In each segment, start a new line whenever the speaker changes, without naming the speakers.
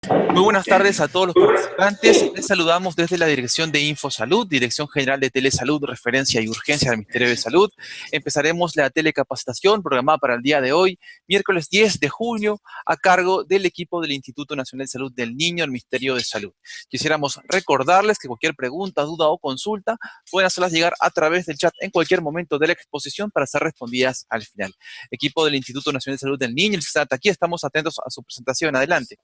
Muy buenas tardes a todos los participantes. Les saludamos desde la Dirección de InfoSalud, Dirección General de Telesalud, Referencia y Urgencia del Ministerio de Salud. Empezaremos la telecapacitación programada para el día de hoy, miércoles 10 de junio, a cargo del equipo del Instituto Nacional de Salud del Niño del Ministerio de Salud. Quisiéramos recordarles que cualquier pregunta, duda o consulta pueden hacerlas llegar a través del chat en cualquier momento de la exposición para ser respondidas al final. Equipo del Instituto Nacional de Salud del Niño, aquí estamos atentos a su presentación. Adelante.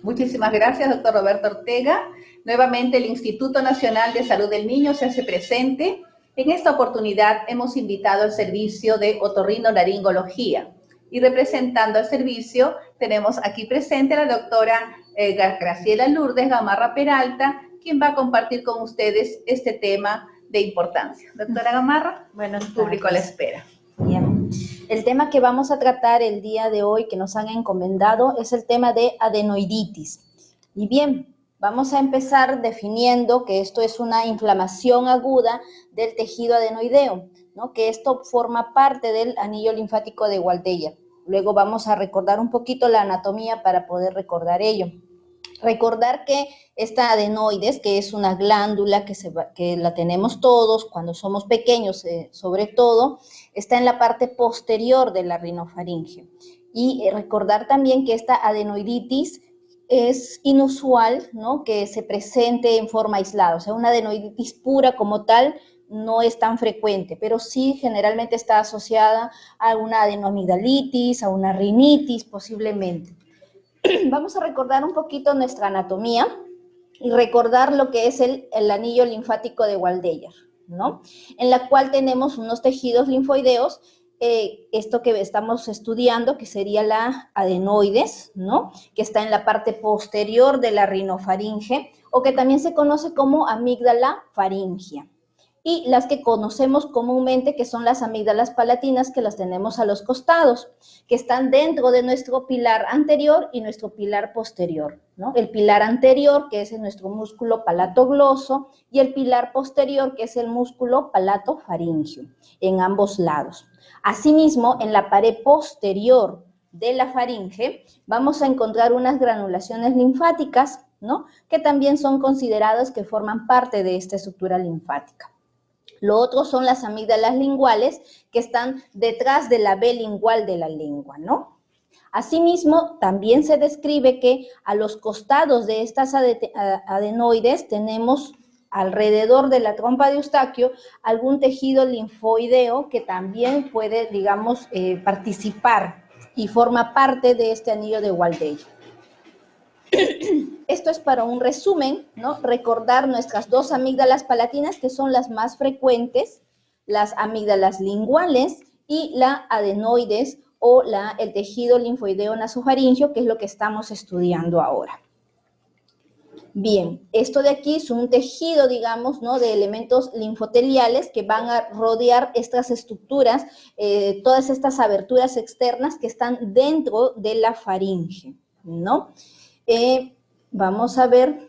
Muchísimas gracias, doctor Roberto Ortega. Nuevamente el Instituto Nacional de Salud del Niño se hace presente. En esta oportunidad hemos invitado al servicio de otorrinolaringología y representando al servicio tenemos aquí presente a la doctora Graciela Lourdes Gamarra Peralta, quien va a compartir con ustedes este tema de importancia. Doctora Gamarra, bueno, el público a la espera.
Bien. El tema que vamos a tratar el día de hoy, que nos han encomendado, es el tema de adenoiditis. Y bien, vamos a empezar definiendo que esto es una inflamación aguda del tejido adenoideo, ¿no? Que esto forma parte del anillo linfático de Waldeyer. Luego vamos a recordar un poquito la anatomía para poder recordar ello. Recordar que esta adenoides, que es una glándula que la tenemos todos cuando somos pequeños, sobre todo, está en la parte posterior de la rinofaringe. Y recordar también que esta adenoiditis es inusual, ¿no? Que se presente en forma aislada. O sea, una adenoiditis pura como tal no es tan frecuente, pero sí generalmente está asociada a una adenoamigdalitis, a una rinitis posiblemente. Vamos a recordar un poquito nuestra anatomía y recordar lo que es el anillo linfático de Waldeyer, ¿no? En la cual tenemos unos tejidos linfoideos, esto que estamos estudiando, que sería la adenoides, ¿no? Que está en la parte posterior de la rinofaringe, o que también se conoce como amígdala faringea. Y las que conocemos comúnmente, que son las amígdalas palatinas, que las tenemos a los costados, que están dentro de nuestro pilar anterior y nuestro pilar posterior, ¿no? El pilar anterior, que es nuestro músculo palatogloso, y el pilar posterior, que es el músculo palatofaringeo, en ambos lados. Asimismo, en la pared posterior de la faringe, vamos a encontrar unas granulaciones linfáticas, ¿no? Que también son consideradas que forman parte de esta estructura linfática. Lo otro son las amígdalas linguales, que están detrás de la B lingual de la lengua, ¿no? Asimismo, también se describe que a los costados de estas adenoides tenemos alrededor de la trompa de Eustaquio algún tejido linfoideo que también puede, digamos, participar y forma parte de este anillo de Waldeyer. Esto es para un resumen, ¿no? Recordar nuestras dos amígdalas palatinas, que son las más frecuentes, las amígdalas linguales y la adenoides o el tejido linfoideo nasofaringeo, que es lo que estamos estudiando ahora. Bien, esto de aquí es un tejido, digamos, ¿no? De elementos linfoteliales que van a rodear estas estructuras, todas estas aberturas externas que están dentro de la faringe, ¿no? Vamos a ver,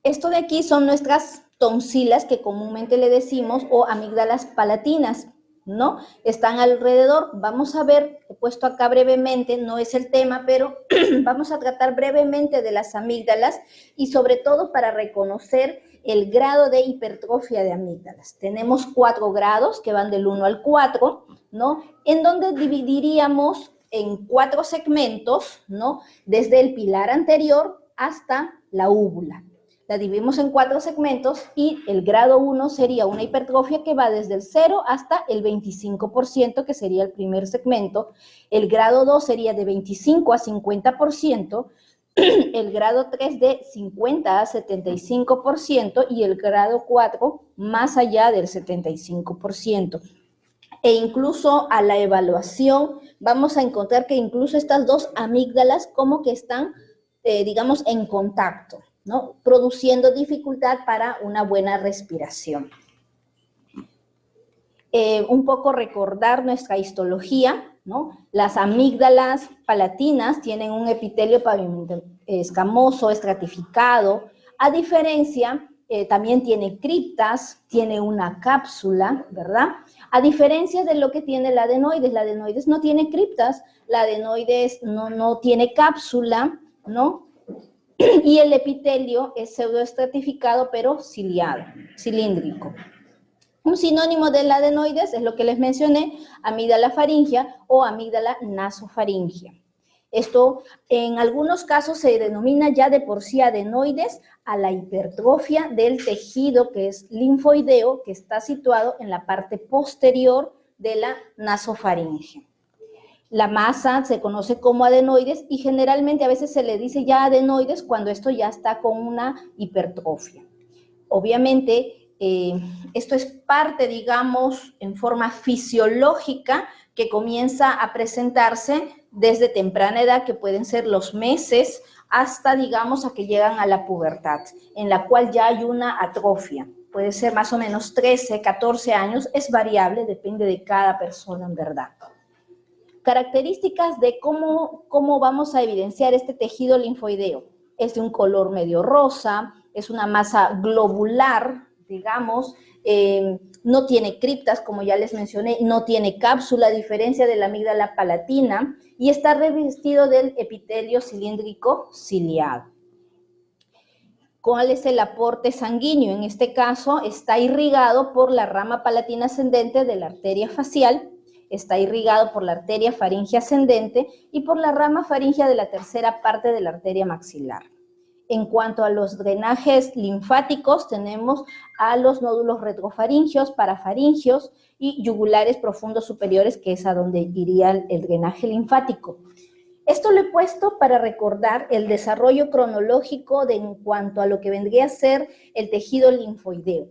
esto de aquí son nuestras tonsilas, que comúnmente le decimos, o amígdalas palatinas, ¿no? Están alrededor. Vamos a ver, he puesto acá brevemente, no es el tema, pero vamos a tratar brevemente de las amígdalas y sobre todo para reconocer el grado de hipertrofia de amígdalas. Tenemos 4 grados que van del 1 al 4, ¿no? En donde dividiríamos en 4 segmentos, ¿no? Desde el pilar anterior hasta la úvula. La dividimos en 4 segmentos y el grado 1 sería una hipertrofia que va desde el 0 hasta el 25%, que sería el primer segmento. El grado 2 sería de 25 a 50%, el grado 3 de 50 a 75% y el grado 4 más allá del 75%. E incluso a la evaluación vamos a encontrar que incluso estas dos amígdalas como que están, digamos, en contacto, ¿no? Produciendo dificultad para una buena respiración. Un poco recordar nuestra histología, ¿no? Las amígdalas palatinas tienen un epitelio escamoso, estratificado, a diferencia también tiene criptas, tiene una cápsula, ¿verdad? A diferencia de lo que tiene la adenoides no tiene criptas, la adenoides no tiene cápsula, ¿no? Y el epitelio es pseudoestratificado pero ciliado, cilíndrico. Un sinónimo del adenoides es lo que les mencioné, amígdala faríngea o amígdala nasofaríngea. Esto en algunos casos se denomina ya de por sí adenoides a la hipertrofia del tejido que es linfoideo, que está situado en la parte posterior de la nasofaringe. La masa se conoce como adenoides y generalmente a veces se le dice ya adenoides cuando esto ya está con una hipertrofia. Obviamente, esto es parte, digamos, en forma fisiológica que comienza a presentarse desde temprana edad, que pueden ser los meses, hasta, digamos, a que llegan a la pubertad, en la cual ya hay una atrofia. Puede ser más o menos 13, 14 años, es variable, depende de cada persona en verdad. Características de cómo vamos a evidenciar este tejido linfoideo. Es de un color medio rosa, es una masa globular, digamos, no tiene criptas, como ya les mencioné, no tiene cápsula, a diferencia de la amígdala palatina, y está revestido del epitelio cilíndrico ciliado. ¿Cuál es el aporte sanguíneo? En este caso, está irrigado por la rama palatina ascendente de la arteria facial, está irrigado por la arteria faríngea ascendente y por la rama faríngea de la tercera parte de la arteria maxilar. En cuanto a los drenajes linfáticos, tenemos a los nódulos retrofaringios, parafaringios y yugulares profundos superiores, que es a donde iría el drenaje linfático. Esto lo he puesto para recordar el desarrollo cronológico en cuanto a lo que vendría a ser el tejido linfoideo.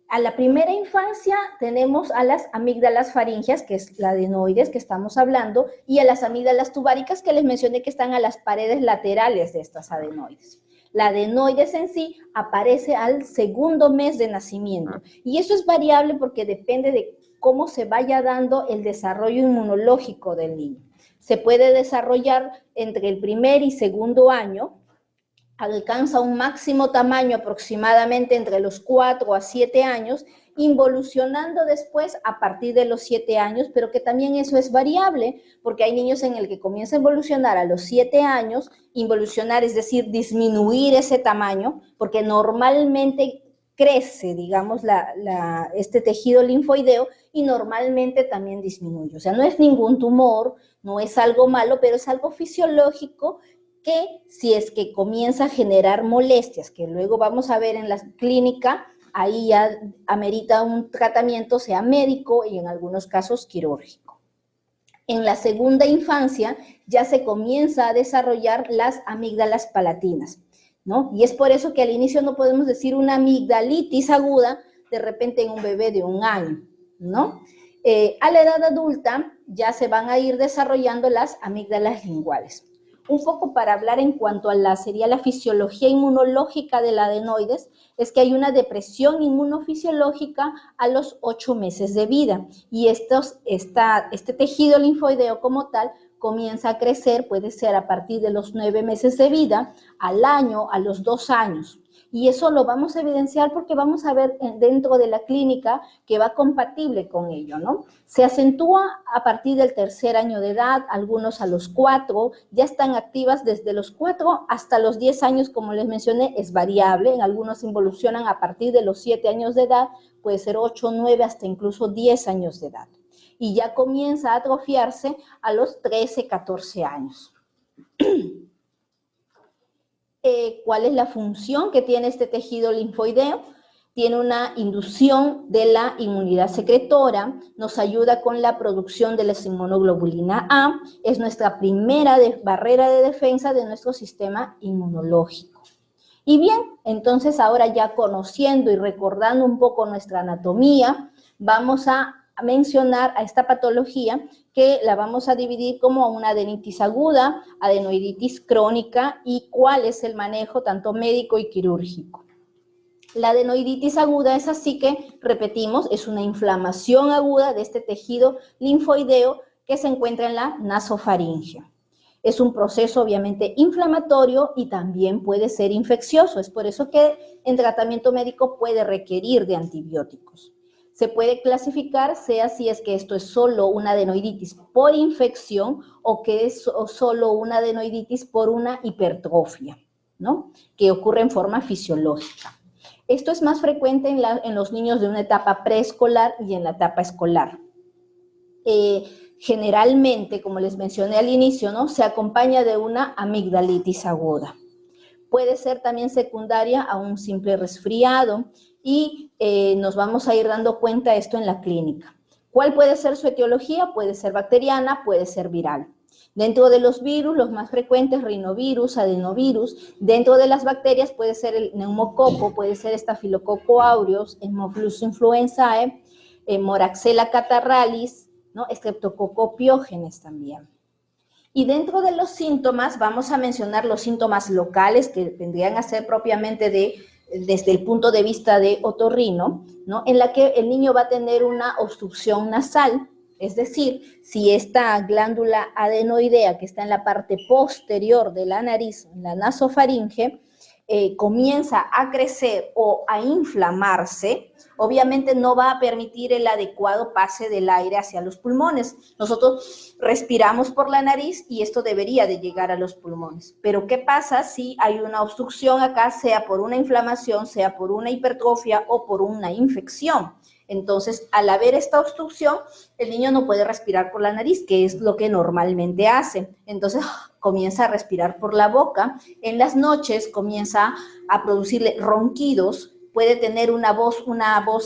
A la primera infancia tenemos a las amígdalas faríngeas, que es la adenoides que estamos hablando, y a las amígdalas tubáricas que les mencioné que están a las paredes laterales de estas adenoides. La adenoides en sí aparece al segundo mes de nacimiento, y eso es variable porque depende de cómo se vaya dando el desarrollo inmunológico del niño. Se puede desarrollar entre el primer y segundo año, alcanza un máximo tamaño aproximadamente entre los 4 a 7 años, involucionando después a partir de los 7 años, pero que también eso es variable, porque hay niños en el que comienza a evolucionar a los 7 años, involucionar es decir, disminuir ese tamaño, porque normalmente crece, digamos, este tejido linfoideo y normalmente también disminuye. O sea, no es ningún tumor, no es algo malo, pero es algo fisiológico que si es que comienza a generar molestias, que luego vamos a ver en la clínica, ahí ya amerita un tratamiento, sea médico y en algunos casos quirúrgico. En la segunda infancia ya se comienza a desarrollar las amígdalas palatinas, ¿no? Y es por eso que al inicio no podemos decir una amigdalitis aguda de repente en un bebé de 1 año, ¿no? A la edad adulta ya se van a ir desarrollando las amígdalas linguales. Un poco para hablar en cuanto a sería la fisiología inmunológica del adenoides, es que hay una depresión inmunofisiológica a los 8 meses de vida, y este tejido linfoideo como tal comienza a crecer, puede ser a partir de los 9 meses de vida, al año, a los 2 años. Y eso lo vamos a evidenciar porque vamos a ver dentro de la clínica que va compatible con ello, ¿no? Se acentúa a partir del 3er año de edad, algunos a los 4, ya están activas desde los 4 hasta los 10 años, como les mencioné, es variable, en algunos involucionan a partir de los 7 años de edad, puede ser 8, 9, hasta incluso 10 años de edad. Y ya comienza a atrofiarse a los 13, 14 años. ¿Cuál es la función que tiene este tejido linfoideo? Tiene una inducción de la inmunidad secretora, nos ayuda con la producción de la inmunoglobulina A, es nuestra primera barrera de defensa de nuestro sistema inmunológico. Y bien, entonces ahora ya conociendo y recordando un poco nuestra anatomía, vamos a mencionar a esta patología que la vamos a dividir como una adenitis aguda, adenoiditis crónica y cuál es el manejo tanto médico y quirúrgico. La adenoiditis aguda es así que, repetimos, es una inflamación aguda de este tejido linfoideo que se encuentra en la nasofaringe. Es un proceso obviamente inflamatorio y también puede ser infeccioso. Es por eso que en tratamiento médico puede requerir de antibióticos. Se puede clasificar, sea si es que esto es solo una adenoiditis por infección o que es solo una adenoiditis por una hipertrofia, ¿no? Que ocurre en forma fisiológica. Esto es más frecuente en los niños de una etapa preescolar y en la etapa escolar. Generalmente, como les mencioné al inicio, ¿no? Se acompaña de una amigdalitis aguda. Puede ser también secundaria a un simple resfriado y nos vamos a ir dando cuenta de esto en la clínica. ¿Cuál puede ser su etiología? Puede ser bacteriana, puede ser viral. Dentro de los virus, los más frecuentes, rinovirus, adenovirus. Dentro de las bacterias puede ser el neumococo, puede ser Staphylococcus aureus, Haemophilus influenzae, Moraxella catarrhalis, ¿no? Streptococcus pyogenes también. Y dentro de los síntomas vamos a mencionar los síntomas locales que tendrían a ser propiamente desde el punto de vista de otorrino, ¿no? En la que el niño va a tener una obstrucción nasal, es decir, si esta glándula adenoidea que está en la parte posterior de la nariz, en la nasofaringe, comienza a crecer o a inflamarse, obviamente no va a permitir el adecuado pase del aire hacia los pulmones. Nosotros respiramos por la nariz y esto debería de llegar a los pulmones. Pero ¿qué pasa si hay una obstrucción acá, sea por una inflamación, sea por una hipertrofia o por una infección? Entonces, al haber esta obstrucción, el niño no puede respirar por la nariz, que es lo que normalmente hace. Entonces, comienza a respirar por la boca. En las noches comienza a producirle ronquidos. Puede tener una voz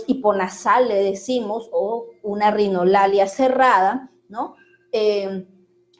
hiponasal, le decimos, o una rinolalia cerrada, ¿no?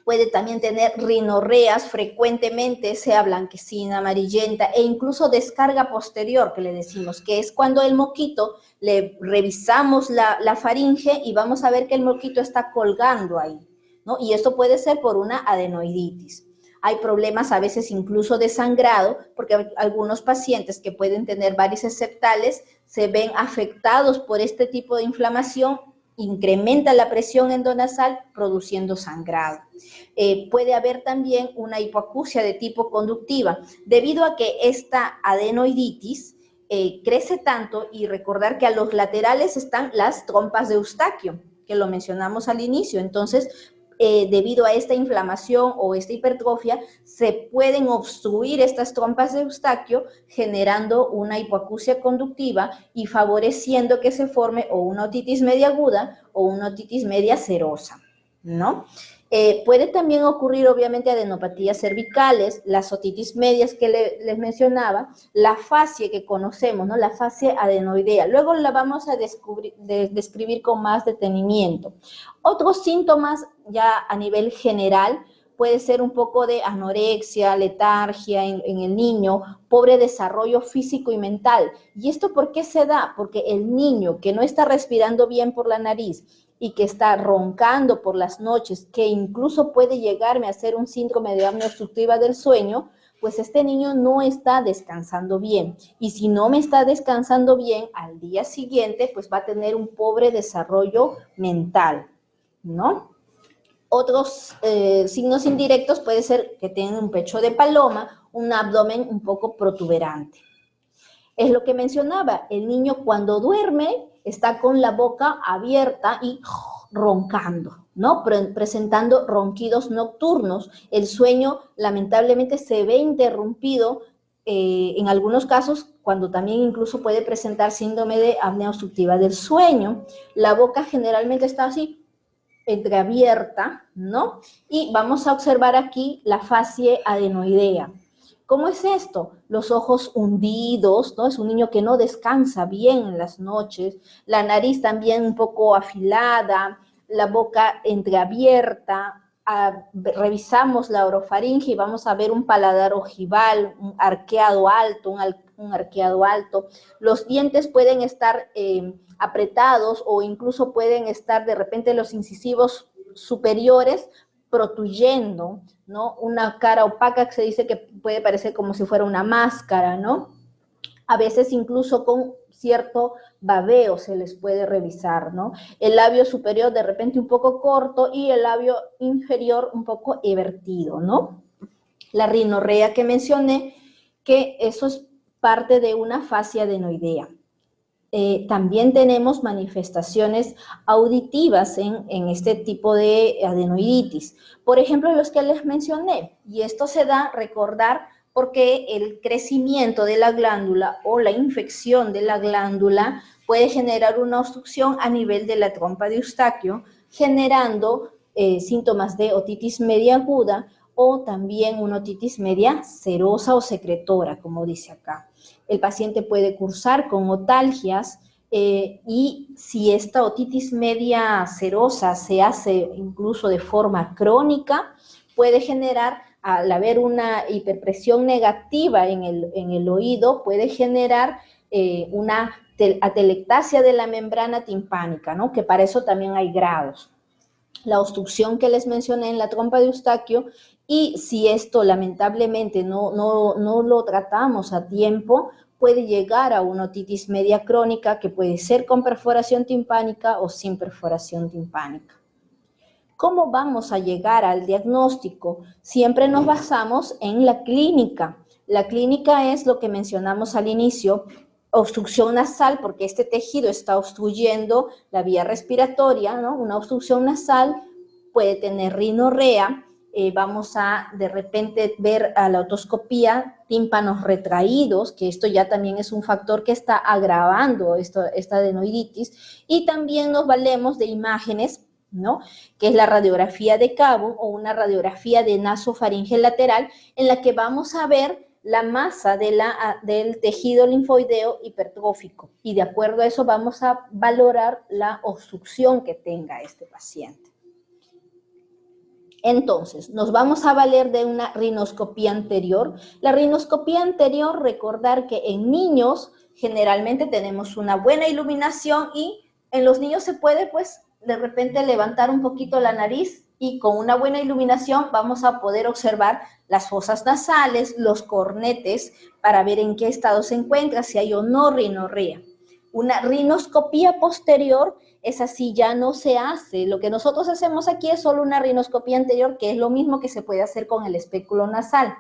Puede también tener rinorreas, frecuentemente sea blanquecina, amarillenta, e incluso descarga posterior, que le decimos, que es cuando el moquito, le revisamos la faringe y vamos a ver que el moquito está colgando ahí, ¿no? Y esto puede ser por una adenoiditis. Hay problemas a veces incluso de sangrado, porque algunos pacientes que pueden tener varices septales se ven afectados por este tipo de inflamación, incrementa la presión endonasal produciendo sangrado. Puede haber también una hipoacusia de tipo conductiva, debido a que esta adenoiditis crece tanto, y recordar que a los laterales están las trompas de Eustaquio, que lo mencionamos al inicio. Entonces, debido a esta inflamación o esta hipertrofia, se pueden obstruir estas trompas de Eustaquio, generando una hipoacusia conductiva y favoreciendo que se forme o una otitis media aguda o una otitis media serosa, ¿no? Puede también ocurrir, obviamente, adenopatías cervicales, las otitis medias que les mencionaba, la fascie que conocemos, ¿no? La fascie adenoidea. Luego la vamos a describir con más detenimiento. Otros síntomas ya a nivel general puede ser un poco de anorexia, letargia en el niño, pobre desarrollo físico y mental. ¿Y esto por qué se da? Porque el niño que no está respirando bien por la nariz y que está roncando por las noches, que incluso puede llegarme a ser un síndrome de apnea obstructiva del sueño, pues este niño no está descansando bien. Y si no me está descansando bien, al día siguiente, pues va a tener un pobre desarrollo mental, ¿no? Otros signos indirectos puede ser que tengan un pecho de paloma, un abdomen un poco protuberante. Es lo que mencionaba, el niño cuando duerme está con la boca abierta y roncando, ¿no? Presentando ronquidos nocturnos. El sueño lamentablemente se ve interrumpido en algunos casos, cuando también incluso puede presentar síndrome de apnea obstructiva del sueño. La boca generalmente está así, entreabierta, ¿no? Y vamos a observar aquí la fascie adenoidea. ¿Cómo es esto? Los ojos hundidos, ¿no? Es un niño que no descansa bien en las noches, la nariz también un poco afilada, la boca entreabierta. Revisamos la orofaringe y vamos a ver un paladar ojival, un arqueado alto, un arqueado alto. Los dientes pueden estar apretados o incluso pueden estar de repente los incisivos superiores protuyendo, ¿no? Una cara opaca que se dice que puede parecer como si fuera una máscara, ¿no? A veces incluso con cierto babeo se les puede revisar, ¿no? El labio superior de repente un poco corto y el labio inferior un poco evertido, ¿no? La rinorrea que mencioné, que eso es parte de una fascia adenoidea. También tenemos manifestaciones auditivas en este tipo de adenoiditis. Por ejemplo, los que les mencioné, y esto se da, recordar, porque el crecimiento de la glándula o la infección de la glándula puede generar una obstrucción a nivel de la trompa de Eustaquio, generando síntomas de otitis media aguda o también una otitis media serosa o secretora, como dice acá. El paciente puede cursar con otalgias y si esta otitis media serosa se hace incluso de forma crónica, puede generar, al haber una hiperpresión negativa en el oído, puede generar una atelectasia de la membrana timpánica, ¿no? Que para eso también hay grados. La obstrucción que les mencioné en la trompa de Eustaquio, y si esto lamentablemente no lo tratamos a tiempo, puede llegar a una otitis media crónica que puede ser con perforación timpánica o sin perforación timpánica. ¿Cómo vamos a llegar al diagnóstico? Siempre nos basamos en la clínica. La clínica es lo que mencionamos al inicio, obstrucción nasal, porque este tejido está obstruyendo la vía respiratoria, ¿no? Una obstrucción nasal puede tener rinorrea, vamos a de repente ver a la otoscopía tímpanos retraídos, que esto ya también es un factor que está agravando esta adenoiditis, y también nos valemos de imágenes, ¿no? Que es la radiografía de cabo o una radiografía de nasofaringe lateral, en la que vamos a ver la masa del tejido linfoideo hipertrófico, y de acuerdo a eso vamos a valorar la obstrucción que tenga este paciente. Entonces, nos vamos a valer de una rinoscopía anterior. La rinoscopía anterior, recordar que en niños generalmente tenemos una buena iluminación y en los niños se puede, pues, de repente levantar un poquito la nariz y con una buena iluminación vamos a poder observar las fosas nasales, los cornetes, para ver en qué estado se encuentra, si hay o no rinorrea. Una rinoscopía posterior, esa sí ya no se hace. Lo que nosotros hacemos aquí es solo una rinoscopía anterior, que es lo mismo que se puede hacer con el espéculo nasal,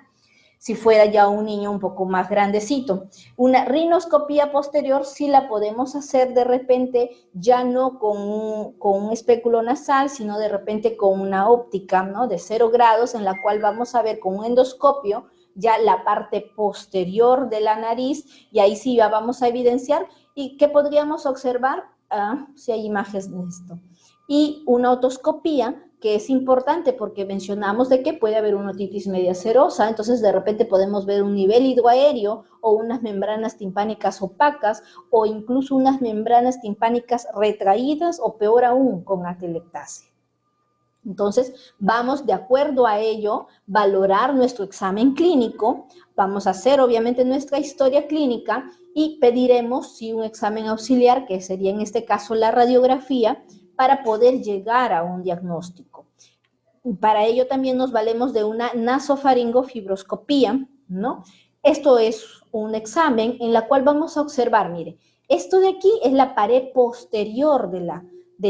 si fuera ya un niño un poco más grandecito. Una rinoscopía posterior sí la podemos hacer de repente ya no con un espéculo nasal, sino de repente con una óptica, ¿no? De 0 grados, en la cual vamos a ver con un endoscopio ya la parte posterior de la nariz, y ahí sí ya vamos a evidenciar. ¿Y qué podríamos observar? Si hay imágenes de esto. Y una otoscopía, que es importante porque mencionamos de que puede haber una otitis media serosa, entonces de repente podemos ver un nivel hidroaéreo o unas membranas timpánicas opacas o incluso unas membranas timpánicas retraídas o peor aún con atelectasia. Entonces, vamos de acuerdo a ello valorar nuestro examen clínico, vamos a hacer obviamente nuestra historia clínica y pediremos sí un examen auxiliar, que sería en este caso la radiografía, para poder llegar a un diagnóstico. Para ello también nos valemos de una nasofaringofibroscopía, ¿no? Esto es un examen en la cual vamos a observar, mire, esto de aquí es la pared posterior de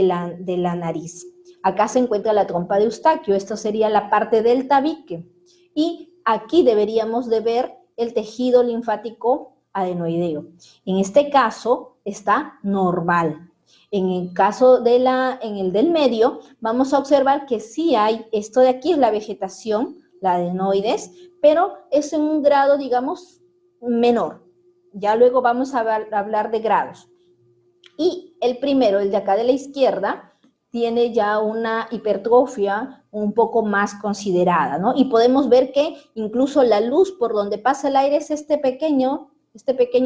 la nariz. Acá se encuentra la trompa de Eustaquio, esto sería la parte del tabique. Y aquí deberíamos de ver el tejido linfático adenoideo. En este caso está normal. En el caso en el del medio, vamos a observar que sí hay, esto de aquí es la vegetación, la adenoides, pero es en un grado, digamos, menor. Ya luego vamos a hablar de grados. Y el primero, el de acá de la izquierda, tiene ya una hipertrofia un poco más considerada, ¿no? Y podemos ver que incluso la luz por donde pasa el aire es este pequeño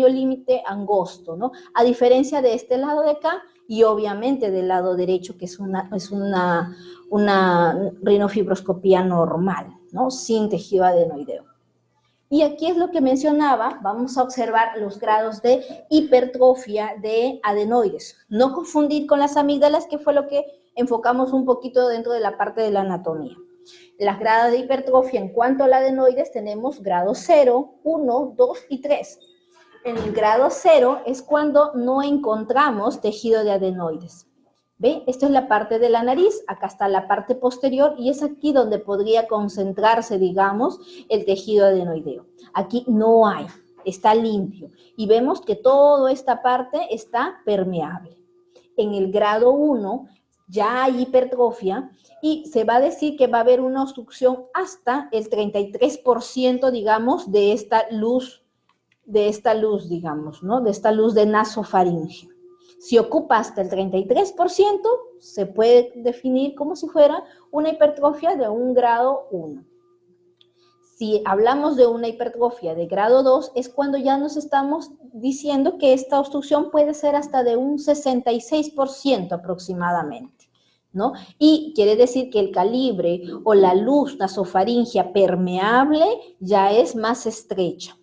límite angosto, ¿no? A diferencia de este lado de acá y obviamente del lado derecho, que es una rinofibroscopía normal, ¿no? Sin tejido adenoideo. Y aquí es lo que mencionaba, vamos a observar los grados de hipertrofia de adenoides. No confundir con las amígdalas, que fue lo que enfocamos un poquito dentro de la parte de la anatomía. Las grados de hipertrofia en cuanto al adenoides tenemos grado 0, 1, 2 y 3. En el grado 0 es cuando no encontramos tejido de adenoides. ¿Ve? Esto es la parte de la nariz, acá está la parte posterior y es aquí donde podría concentrarse, digamos, el tejido adenoideo. Aquí no hay, está limpio y vemos que toda esta parte está permeable. En el grado 1 ya hay hipertrofia y se va a decir que va a haber una obstrucción hasta el 33%, digamos, de esta luz, digamos, ¿no? De esta luz de nasofaringe. Si ocupa hasta el 33%, se puede definir como si fuera una hipertrofia de un grado 1. Si hablamos de una hipertrofia de grado 2, es cuando ya nos estamos diciendo que esta obstrucción puede ser hasta de un 66% aproximadamente, ¿no? Y quiere decir que el calibre o la luz nasofaringea permeable ya es más estrecha.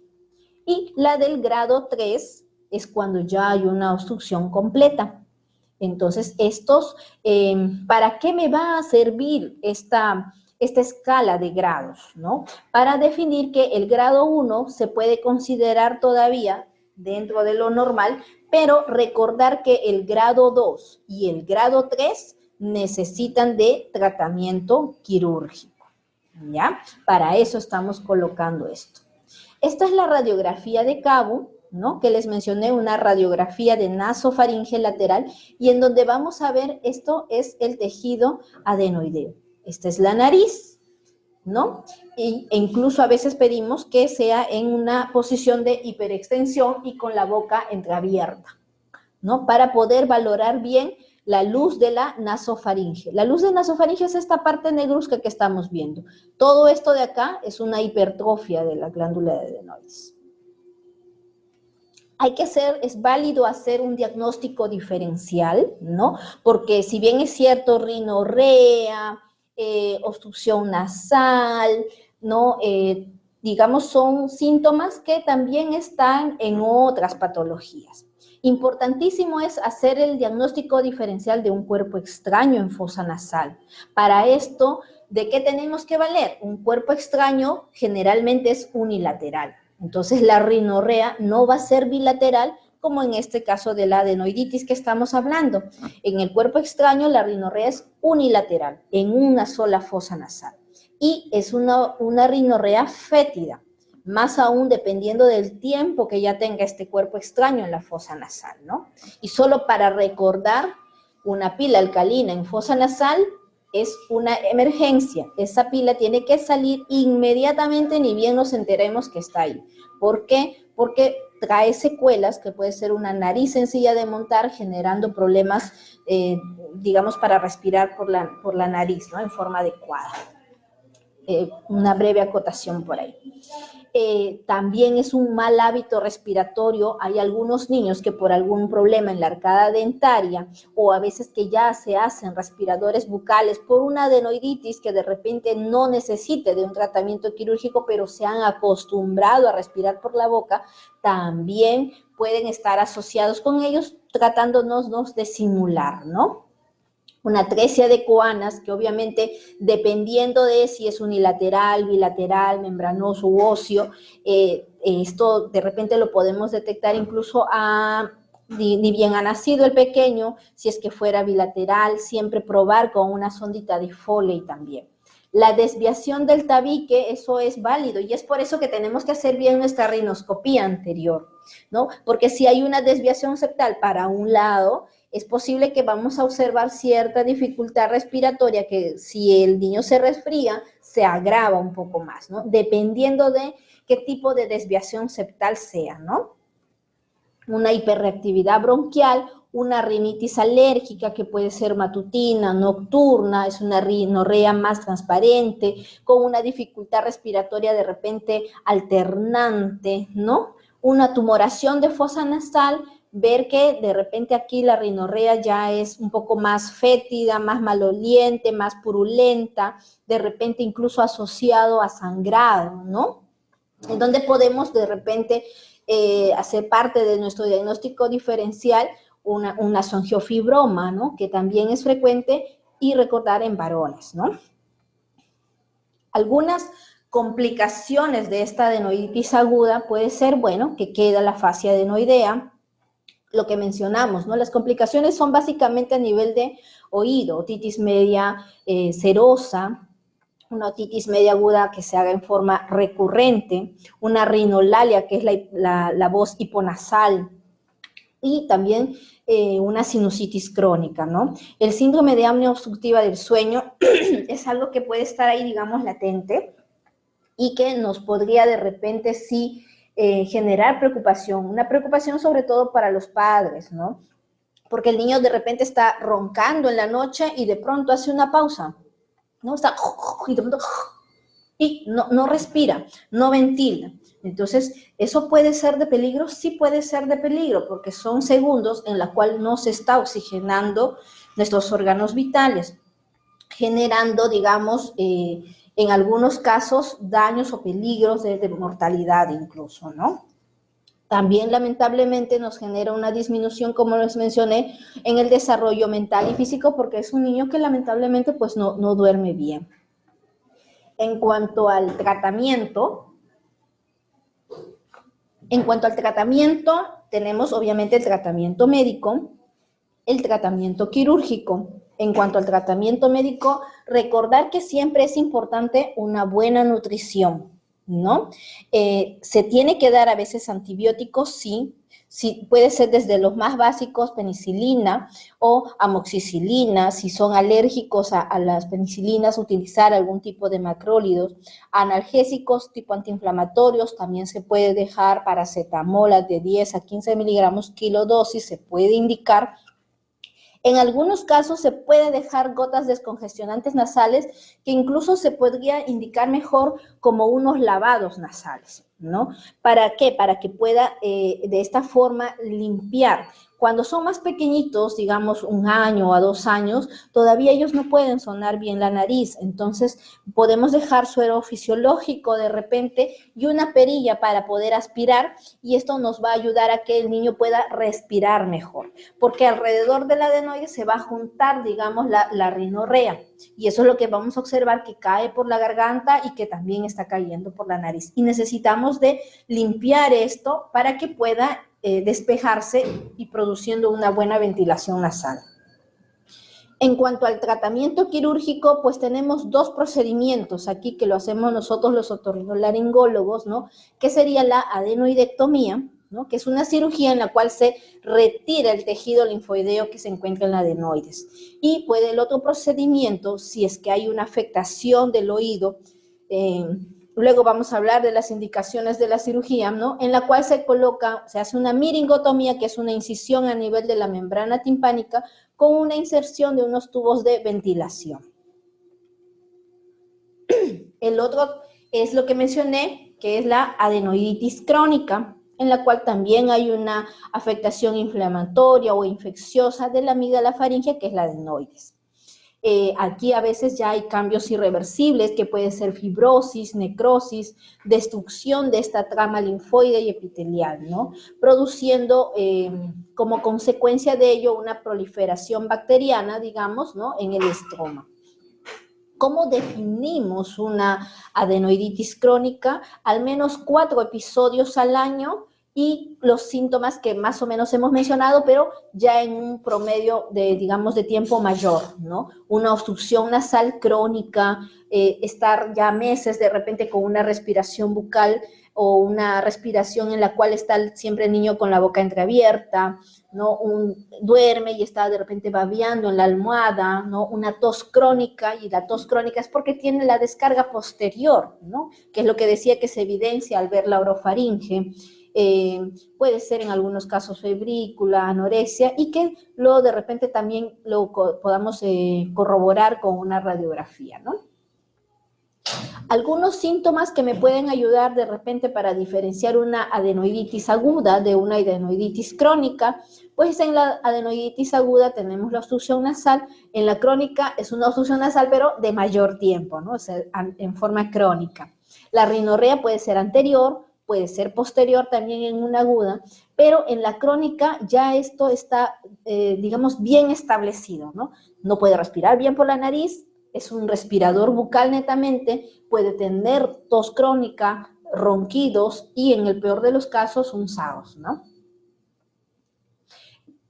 Y la del grado 3 es cuando ya hay una obstrucción completa. Entonces, ¿para qué me va a servir esta escala de grados, ¿no? Para definir que el grado 1 se puede considerar todavía dentro de lo normal, pero recordar que el grado 2 y el grado 3 necesitan de tratamiento quirúrgico, ¿ya? Para eso estamos colocando esto. Esta es la radiografía de cabo, ¿no? Que les mencioné, una radiografía de nasofaringe lateral, y en donde vamos a ver, esto es el tejido adenoideo. Esta es la nariz, ¿no? E incluso a veces pedimos que sea en una posición de hiperextensión y con la boca entreabierta, ¿no? Para poder valorar bien la luz de la nasofaringe. La luz de nasofaringe es esta parte negruzca que estamos viendo. Todo esto de acá es una hipertrofia de la glándula de adenoides. Es válido hacer un diagnóstico diferencial, ¿no? Porque si bien es cierto, rinorrea, obstrucción nasal, ¿no? Digamos, son síntomas que también están en otras patologías. Importantísimo es hacer el diagnóstico diferencial de un cuerpo extraño en fosa nasal. Para esto, ¿de qué tenemos que valer? Un cuerpo extraño generalmente es unilateral. Entonces, la rinorrea no va a ser bilateral, como en este caso de la adenoiditis que estamos hablando. En el cuerpo extraño, la rinorrea es unilateral, en una sola fosa nasal. Y es una rinorrea fétida, más aún dependiendo del tiempo que ya tenga este cuerpo extraño en la fosa nasal, ¿no? Y solo para recordar, una pila alcalina en fosa nasal es una emergencia. Esa pila tiene que salir inmediatamente, ni bien nos enteremos que está ahí. ¿Por qué? Porque trae secuelas, que puede ser una nariz sencilla de montar, generando problemas, digamos, para respirar por la nariz, ¿no? En forma adecuada. Una breve acotación por ahí. También es un mal hábito respiratorio. Hay algunos niños que por algún problema en la arcada dentaria o a veces que ya se hacen respiradores bucales por una adenoiditis que de repente no necesite de un tratamiento quirúrgico, pero se han acostumbrado a respirar por la boca, también pueden estar asociados con ellos, tratándonos de simular, ¿no? Una atresia de Coanas, que obviamente dependiendo de si es unilateral, bilateral, membranoso u óseo, esto de repente lo podemos detectar incluso ni bien ha nacido el pequeño, si es que fuera bilateral, siempre probar con una sondita de Foley también. La desviación del tabique, eso es válido y es por eso que tenemos que hacer bien nuestra rinoscopía anterior, ¿no? Porque si hay una desviación septal para un lado, es posible que vamos a observar cierta dificultad respiratoria que si el niño se resfría, se agrava un poco más, ¿no? Dependiendo de qué tipo de desviación septal sea, ¿no? Una hiperreactividad bronquial, una rinitis alérgica que puede ser matutina, nocturna, es una rinorrea más transparente, con una dificultad respiratoria de repente alternante, ¿no? Una tumoración de fosa nasal, ver que de repente aquí la rinorrea ya es un poco más fétida, más maloliente, más purulenta, de repente incluso asociado a sangrado, ¿no? En donde podemos de repente hacer parte de nuestro diagnóstico diferencial una nasongiofibroma, ¿no? Que también es frecuente y recordar en varones, ¿no? Algunas Complicaciones de esta adenoiditis aguda puede ser, bueno, que queda la fascia adenoidea, lo que mencionamos, ¿no? Las complicaciones son básicamente a nivel de oído, otitis media serosa, una otitis media aguda que se haga en forma recurrente, una rinolalia, que es la voz hiponasal, y también una sinusitis crónica, ¿no? El síndrome de apnea obstructiva del sueño es algo que puede estar ahí, digamos, latente y que nos podría de repente sí generar preocupación, una preocupación sobre todo para los padres, ¿no? Porque el niño de repente está roncando en la noche y de pronto hace una pausa, ¿no? Está y de pronto y no respira, no ventila. Entonces, ¿eso puede ser de peligro? Sí puede ser de peligro, porque son segundos en los cuales no se está oxigenando nuestros órganos vitales, generando, digamos, en algunos casos, daños o peligros de mortalidad incluso, ¿no? También, lamentablemente, nos genera una disminución, como les mencioné, en el desarrollo mental y físico, porque es un niño que lamentablemente pues no duerme bien. En cuanto al tratamiento, tenemos obviamente el tratamiento médico, el tratamiento quirúrgico. En cuanto al tratamiento médico, recordar que siempre es importante una buena nutrición, ¿no? Se tiene que dar a veces antibióticos, sí, puede ser desde los más básicos, penicilina o amoxicilina. Si son alérgicos a las penicilinas, utilizar algún tipo de macrólidos. Analgésicos tipo antiinflamatorios, también se puede dejar paracetamol de 10 a 15 miligramos kilodosis, se puede indicar. En algunos casos se puede dejar gotas descongestionantes nasales, que incluso se podría indicar mejor como unos lavados nasales, ¿no? ¿Para qué? Para que pueda de esta forma limpiar. Cuando son más pequeñitos, digamos 1 año a 2 años, todavía ellos no pueden sonar bien la nariz, entonces podemos dejar suero fisiológico de repente y una perilla para poder aspirar, y esto nos va a ayudar a que el niño pueda respirar mejor, porque alrededor del adenoide se va a juntar, digamos, la rinorrea, y eso es lo que vamos a observar, que cae por la garganta y que también está cayendo por la nariz, y necesitamos de limpiar esto para que pueda despejarse y produciendo una buena ventilación nasal. En cuanto al tratamiento quirúrgico, pues tenemos 2 procedimientos aquí que lo hacemos nosotros los otorrinolaringólogos, ¿no? Que sería la adenoidectomía, ¿no? Que es una cirugía en la cual se retira el tejido linfoideo que se encuentra en la adenoides. Y puede el otro procedimiento, si es que hay una afectación del oído, luego vamos a hablar de las indicaciones de la cirugía, ¿no? En la cual se hace una miringotomía, que es una incisión a nivel de la membrana timpánica con una inserción de unos tubos de ventilación. El otro es lo que mencioné, que es la adenoiditis crónica, en la cual también hay una afectación inflamatoria o infecciosa de la amígdala faríngea, que es la adenoides. Aquí a veces ya hay cambios irreversibles, que puede ser fibrosis, necrosis, destrucción de esta trama linfoide y epitelial, ¿no? Produciendo como consecuencia de ello una proliferación bacteriana, digamos, ¿no? En el estroma. ¿Cómo definimos una adenoiditis crónica? Al menos 4 episodios al año, y los síntomas que más o menos hemos mencionado, pero ya en un promedio de, digamos, de tiempo mayor, ¿no? Una obstrucción nasal crónica, estar ya meses de repente con una respiración bucal o una respiración en la cual está siempre el niño con la boca entreabierta, ¿no? Duerme y está de repente babeando en la almohada, ¿no? Una tos crónica, y la tos crónica es porque tiene la descarga posterior, ¿no? Que es lo que decía que se evidencia al ver la orofaringe. Puede ser en algunos casos febrícula, anorexia, y que luego de repente también lo podamos corroborar con una radiografía, ¿no? Algunos síntomas que me pueden ayudar de repente para diferenciar una adenoiditis aguda de una adenoiditis crónica, pues en la adenoiditis aguda tenemos la obstrucción nasal, en la crónica es una obstrucción nasal pero de mayor tiempo, ¿no? O sea, en forma crónica. La rinorrea puede ser anterior, puede ser posterior también en una aguda, pero en la crónica ya esto está, digamos, bien establecido, ¿no? No puede respirar bien por la nariz, es un respirador bucal netamente, puede tener tos crónica, ronquidos y en el peor de los casos un SAOS, ¿no?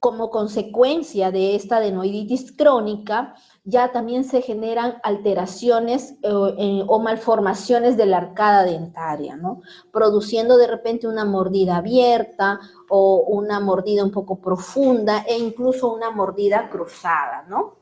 Como consecuencia de esta adenoiditis crónica, ya también se generan alteraciones o malformaciones de la arcada dentaria, ¿no? Produciendo de repente una mordida abierta o una mordida un poco profunda e incluso una mordida cruzada, ¿no?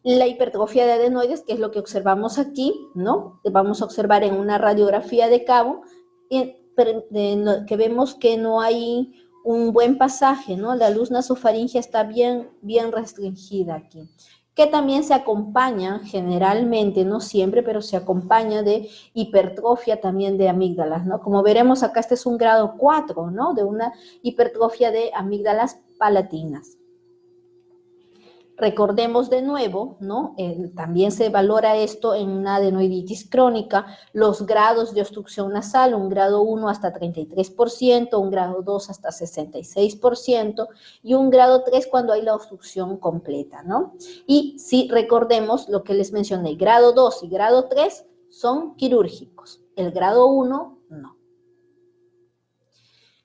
La hipertrofia de adenoides, que es lo que observamos aquí, ¿no? Vamos a observar en una radiografía de cabo que vemos que no hay un buen pasaje, ¿no? La luz nasofaringea está bien restringida aquí, que también se acompaña generalmente, no siempre, pero se acompaña de hipertrofia también de amígdalas, ¿no? Como veremos acá, este es un grado 4, ¿no? De una hipertrofia de amígdalas palatinas. Recordemos de nuevo, ¿no? También se valora esto en una adenoiditis crónica, los grados de obstrucción nasal, un grado 1 hasta 33%, un grado 2 hasta 66% y un grado 3 cuando hay la obstrucción completa, ¿no? Y sí, recordemos lo que les mencioné, grado 2 y grado 3 son quirúrgicos, el grado 1 no.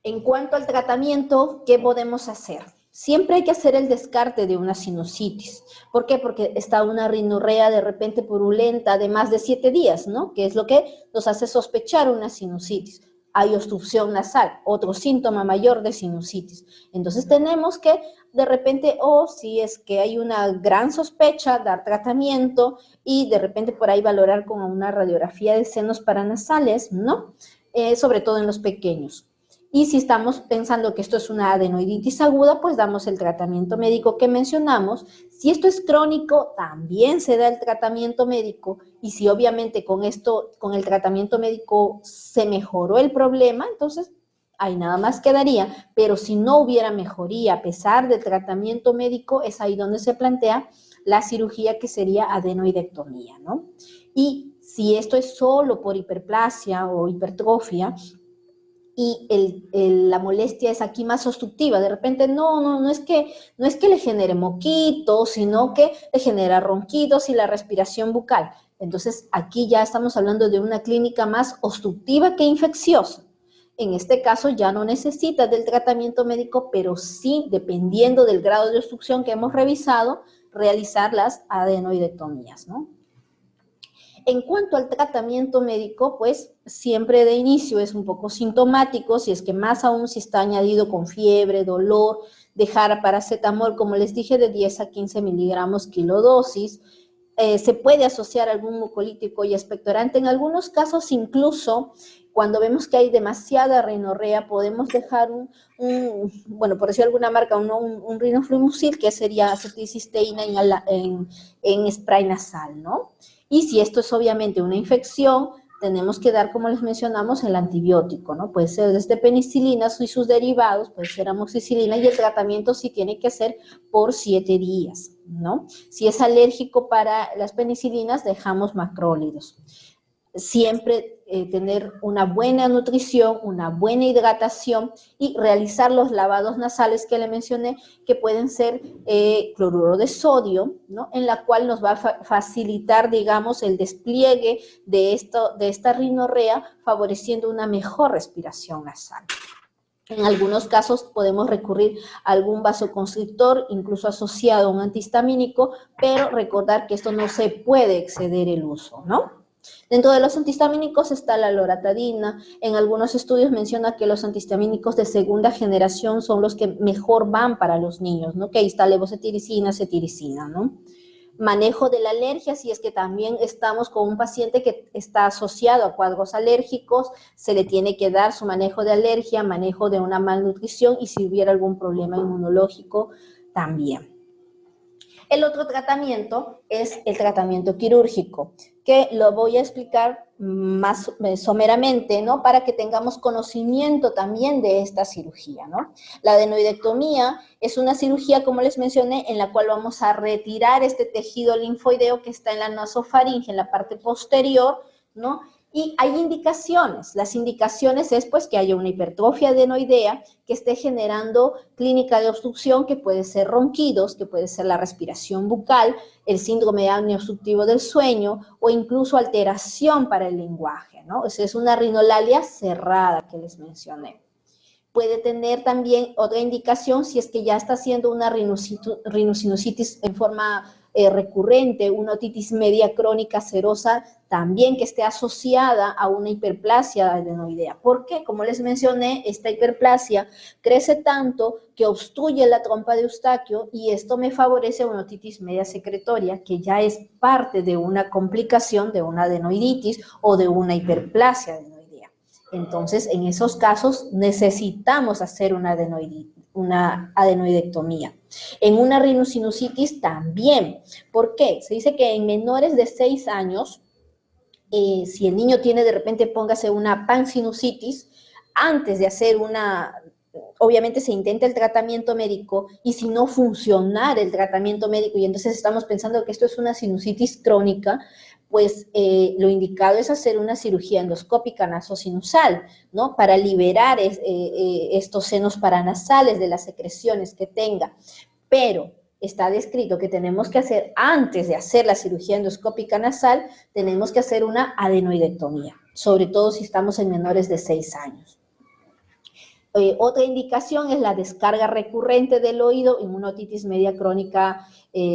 En cuanto al tratamiento, ¿qué podemos hacer? Siempre hay que hacer el descarte de una sinusitis. ¿Por qué? Porque está una rinorrea de repente purulenta de más de 7 días, ¿no? Que es lo que nos hace sospechar una sinusitis. Hay obstrucción nasal, otro síntoma mayor de sinusitis. Entonces tenemos que de repente, si es que hay una gran sospecha, dar tratamiento y de repente por ahí valorar con una radiografía de senos paranasales, ¿no? Sobre todo en los pequeños. Y si estamos pensando que esto es una adenoiditis aguda, pues damos el tratamiento médico que mencionamos. Si esto es crónico, también se da el tratamiento médico. Y si obviamente con el tratamiento médico se mejoró el problema, entonces ahí nada más quedaría. Pero si no hubiera mejoría a pesar del tratamiento médico, es ahí donde se plantea la cirugía que sería adenoidectomía, ¿no? Y si esto es solo por hiperplasia o hipertrofia, y la molestia es aquí más obstructiva, de repente no es que le genere moquitos, sino que le genera ronquidos y la respiración bucal. Entonces aquí ya estamos hablando de una clínica más obstructiva que infecciosa. En este caso ya no necesita del tratamiento médico, pero sí, dependiendo del grado de obstrucción que hemos revisado, realizar las adenoidectomías, ¿no? En cuanto al tratamiento médico, pues siempre de inicio es un poco sintomático, si es que más aún si está añadido con fiebre, dolor, dejar paracetamol, como les dije, de 10 a 15 miligramos kilodosis. Se puede asociar algún mucolítico y expectorante. En algunos casos incluso, cuando vemos que hay demasiada rinorrea, podemos dejar bueno, por decir alguna marca, un rinoflumucil, que sería acetilcisteína en spray nasal, ¿no? Y si esto es obviamente una infección, tenemos que dar, como les mencionamos, el antibiótico, ¿no? Puede ser desde penicilina y sus derivados, puede ser amoxicilina, y el tratamiento sí tiene que ser por 7 días, ¿no? Si es alérgico para las penicilinas, dejamos macrólidos. Siempre tener una buena nutrición, una buena hidratación y realizar los lavados nasales que le mencioné, que pueden ser cloruro de sodio, ¿no? En la cual nos va a facilitar, digamos, el despliegue de esta rinorrea, favoreciendo una mejor respiración nasal. En algunos casos podemos recurrir a algún vasoconstrictor, incluso asociado a un antihistamínico, pero recordar que esto no se puede exceder el uso, ¿no? Dentro de los antihistamínicos está la loratadina. En algunos estudios menciona que los antihistamínicos de segunda generación son los que mejor van para los niños, ¿no? Que ahí está levocetiricina, cetiricina, ¿no? Manejo de la alergia, si es que también estamos con un paciente que está asociado a cuadros alérgicos, se le tiene que dar su manejo de alergia, manejo de una malnutrición y si hubiera algún problema inmunológico también. El otro tratamiento es el tratamiento quirúrgico, que lo voy a explicar más someramente, ¿no? Para que tengamos conocimiento también de esta cirugía, ¿no? La adenoidectomía es una cirugía, como les mencioné, en la cual vamos a retirar este tejido linfoideo que está en la nasofaringe, en la parte posterior, ¿no? Y hay indicaciones. Las indicaciones es pues que haya una hipertrofia adenoidea que esté generando clínica de obstrucción, que puede ser ronquidos, que puede ser la respiración bucal, el síndrome de apnea obstructivo del sueño o incluso alteración para el lenguaje, ¿no? Esa es una rinolalia cerrada que les mencioné. Puede tener también otra indicación si es que ya está haciendo una rinosinusitis en forma recurrente, una otitis media crónica serosa, también que esté asociada a una hiperplasia adenoidea. Porque, como les mencioné, esta hiperplasia crece tanto que obstruye la trompa de Eustaquio y esto me favorece una otitis media secretoria, que ya es parte de una complicación de una adenoiditis o de una hiperplasia adenoidea. Entonces, en esos casos necesitamos hacer una adenoidectomía. En una rinosinusitis también. ¿Por qué? Se dice que en menores de 6 años, si el niño tiene de repente, póngase una pansinusitis, antes de hacer obviamente se intenta el tratamiento médico y si no funcionara el tratamiento médico y entonces estamos pensando que esto es una sinusitis crónica, pues lo indicado es hacer una cirugía endoscópica nasosinusal, ¿no? Para liberar estos senos paranasales de las secreciones que tenga. Pero está descrito que tenemos que hacer, antes de hacer la cirugía endoscópica nasal, tenemos que hacer una adenoidectomía, sobre todo si estamos en menores de 6 años. Otra indicación es la descarga recurrente del oído en una otitis media crónica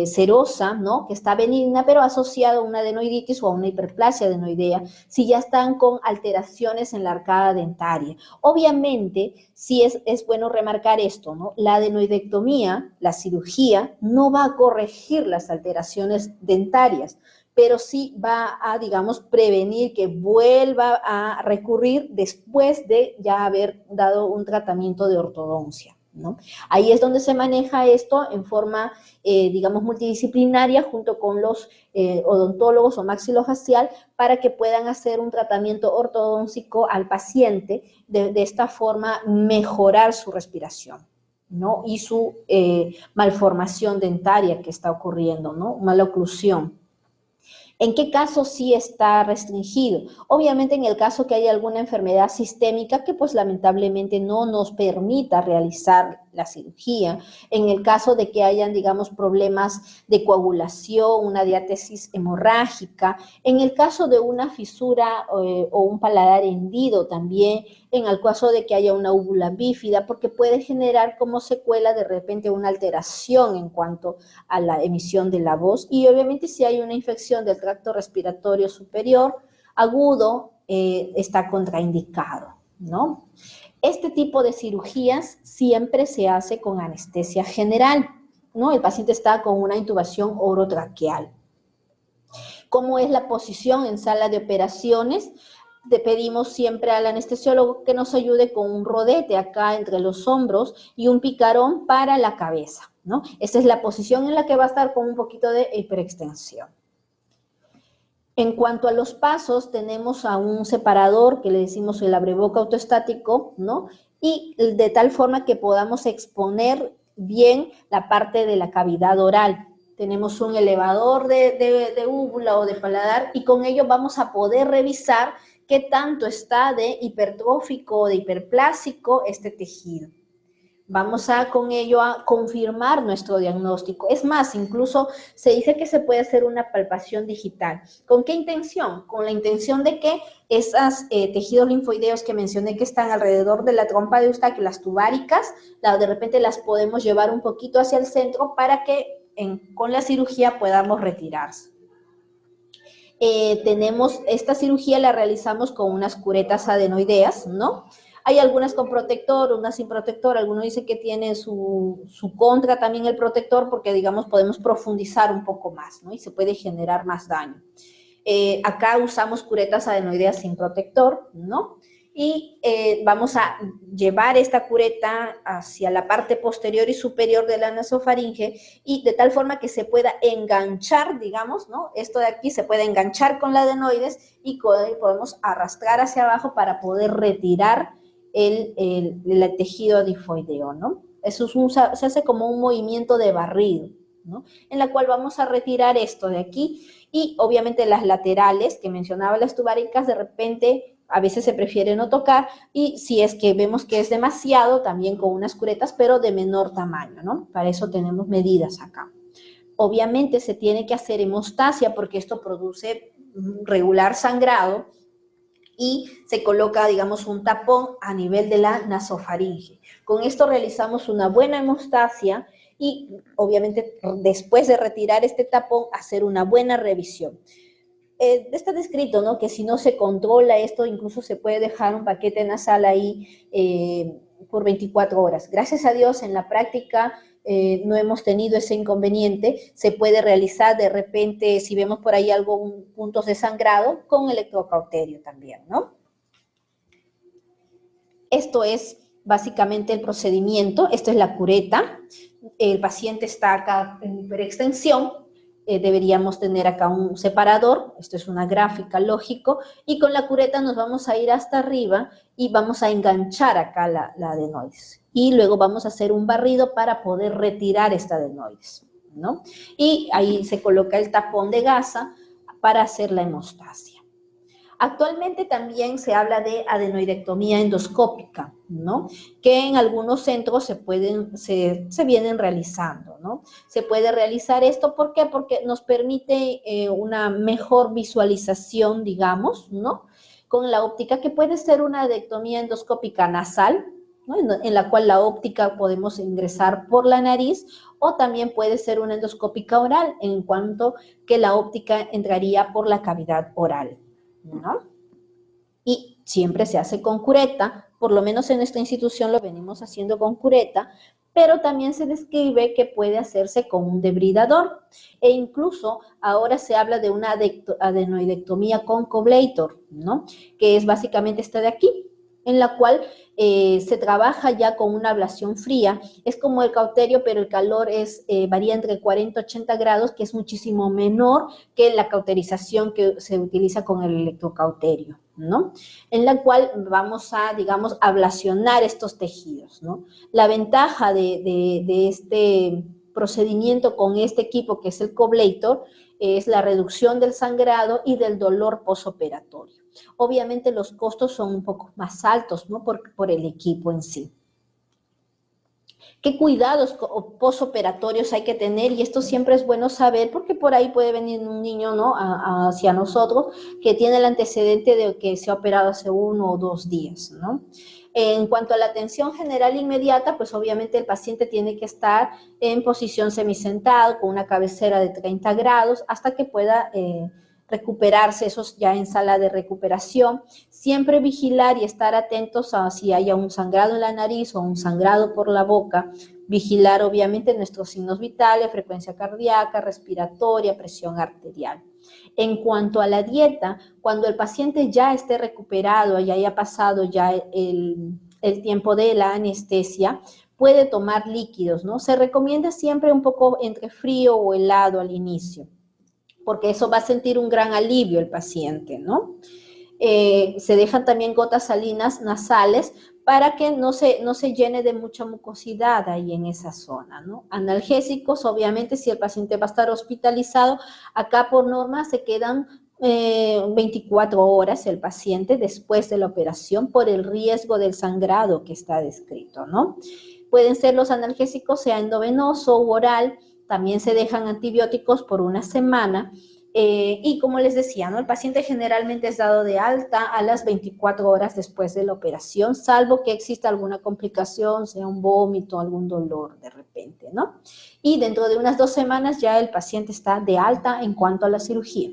serosa, ¿no? Que está benigna, pero asociada a una adenoiditis o a una hiperplasia adenoidea, si ya están con alteraciones en la arcada dentaria. Obviamente, sí es bueno remarcar esto, ¿no? La adenoidectomía, la cirugía, no va a corregir las alteraciones dentarias, pero sí va a, digamos, prevenir que vuelva a recurrir después de ya haber dado un tratamiento de ortodoncia, ¿no? Ahí es donde se maneja esto en forma, digamos, multidisciplinaria junto con los odontólogos o maxilofacial para que puedan hacer un tratamiento ortodóntico al paciente, de esta forma mejorar su respiración, ¿no? Y su malformación dentaria que está ocurriendo, ¿no? Maloclusión. ¿En qué caso sí está restringido? Obviamente en el caso que haya alguna enfermedad sistémica que pues lamentablemente no nos permita realizar la cirugía, en el caso de que hayan, digamos, problemas de coagulación, una diátesis hemorrágica, en el caso de una fisura o un paladar hendido también, en el caso de que haya una úvula bífida, porque puede generar como secuela de repente una alteración en cuanto a la emisión de la voz y obviamente si hay una infección del tracto respiratorio superior agudo, está contraindicado, ¿no? Este tipo de cirugías siempre se hace con anestesia general, ¿no? El paciente está con una intubación orotraqueal. ¿Cómo es la posición en sala de operaciones? Le pedimos siempre al anestesiólogo que nos ayude con un rodete acá entre los hombros y un picarón para la cabeza, ¿no? Esa es la posición en la que va a estar con un poquito de hiperextensión. En cuanto a los pasos, tenemos a un separador que le decimos el abreboca autoestático, ¿no? Y de tal forma que podamos exponer bien la parte de la cavidad oral. Tenemos un elevador de úvula o de paladar y con ello vamos a poder revisar qué tanto está de hipertrófico o de hiperplásico este tejido. Vamos con ello a confirmar nuestro diagnóstico. Es más, incluso se dice que se puede hacer una palpación digital. ¿Con qué intención? Con la intención de que esos tejidos linfoideos que mencioné que están alrededor de la trompa de Eustaquio, las tubáricas, de repente las podemos llevar un poquito hacia el centro para que con la cirugía podamos retirarse. Tenemos esta cirugía, la realizamos con unas curetas adenoideas, ¿no? Hay algunas con protector, unas sin protector, algunos dicen que tiene su contra también el protector porque, digamos, podemos profundizar un poco más, ¿no? Y se puede generar más daño. Acá usamos curetas adenoideas sin protector, ¿no? Y vamos a llevar esta cureta hacia la parte posterior y superior de la nasofaringe y de tal forma que se pueda enganchar, digamos, ¿no? Esto de aquí se puede enganchar con la adenoides y podemos arrastrar hacia abajo para poder retirar el tejido difoideo, ¿no? Eso se hace como un movimiento de barrido, ¿no? En la cual vamos a retirar esto de aquí y obviamente las laterales que mencionaba, las tubáricas, de repente a veces se prefiere no tocar, y si es que vemos que es demasiado, también con unas curetas, pero de menor tamaño, ¿no? Para eso tenemos medidas acá. Obviamente se tiene que hacer hemostasia porque esto produce regular sangrado, y se coloca, digamos, un tapón a nivel de la nasofaringe. Con esto realizamos una buena hemostasia y obviamente después de retirar este tapón, hacer una buena revisión. Está descrito, ¿no?, que si no se controla esto, incluso se puede dejar un paquete nasal ahí por 24 horas. Gracias a Dios, en la práctica no hemos tenido ese inconveniente. Se puede realizar de repente, si vemos por ahí algún puntos de sangrado, con electrocauterio también, ¿no? Esto es básicamente el procedimiento. Esto es la cureta. El paciente está acá en hiperextensión. Deberíamos tener acá un separador, esto es una gráfica, lógico, y con la cureta nos vamos a ir hasta arriba y vamos a enganchar acá la adenoides. Y luego vamos a hacer un barrido para poder retirar esta adenoides, ¿no? Y ahí se coloca el tapón de gasa para hacer la hemostasia. Actualmente también se habla de adenoidectomía endoscópica, ¿no?, que en algunos centros se vienen realizando, ¿no? Se puede realizar esto, ¿por qué? Porque nos permite una mejor visualización, digamos, ¿no?, con la óptica, que puede ser una adectomía endoscópica nasal, ¿no?, en la cual la óptica podemos ingresar por la nariz, o también puede ser una endoscópica oral, en cuanto que la óptica entraría por la cavidad oral, ¿no? Y siempre se hace con cureta, por lo menos en esta institución lo venimos haciendo con cureta, pero también se describe que puede hacerse con un debridador, e incluso ahora se habla de una adenoidectomía con coblator, ¿no?, que es básicamente esta de aquí, en la cual se trabaja ya con una ablación fría. Es como el cauterio, pero el calor varía entre 40 y 80 grados, que es muchísimo menor que la cauterización que se utiliza con el electrocauterio, ¿no?, en la cual vamos a, digamos, ablacionar estos tejidos, ¿no? La ventaja de este procedimiento con este equipo, que es el coblator, es la reducción del sangrado y del dolor posoperatorio. Obviamente los costos son un poco más altos, ¿no?, por el equipo en sí. ¿Qué cuidados posoperatorios hay que tener? Y esto siempre es bueno saber, porque por ahí puede venir un niño, ¿no?, hacia nosotros, que tiene el antecedente de que se ha operado hace 1 o 2 días, ¿no? En cuanto a la atención general inmediata, pues obviamente el paciente tiene que estar en posición semisentado, con una cabecera de 30 grados, hasta que pueda recuperarse, eso ya en sala de recuperación. Siempre vigilar y estar atentos a si haya un sangrado en la nariz o un sangrado por la boca. Vigilar obviamente nuestros signos vitales, frecuencia cardíaca, respiratoria, presión arterial. En cuanto a la dieta, cuando el paciente ya esté recuperado, ya haya pasado ya el tiempo de la anestesia, puede tomar líquidos, ¿no? Se recomienda siempre un poco entre frío o helado al inicio, porque eso va a sentir un gran alivio el paciente, ¿no? Se dejan también gotas salinas nasales para que no se llene de mucha mucosidad ahí en esa zona, ¿no? Analgésicos, obviamente, si el paciente va a estar hospitalizado, acá por norma se quedan 24 horas el paciente después de la operación, por el riesgo del sangrado que está descrito, ¿no? Pueden ser los analgésicos, sea endovenoso u oral. También se dejan antibióticos por 1 semana. Y como les decía, ¿no?, el paciente generalmente es dado de alta a las 24 horas después de la operación, salvo que exista alguna complicación, sea un vómito, algún dolor de repente, ¿no? Y dentro de unas 2 semanas ya el paciente está de alta en cuanto a la cirugía.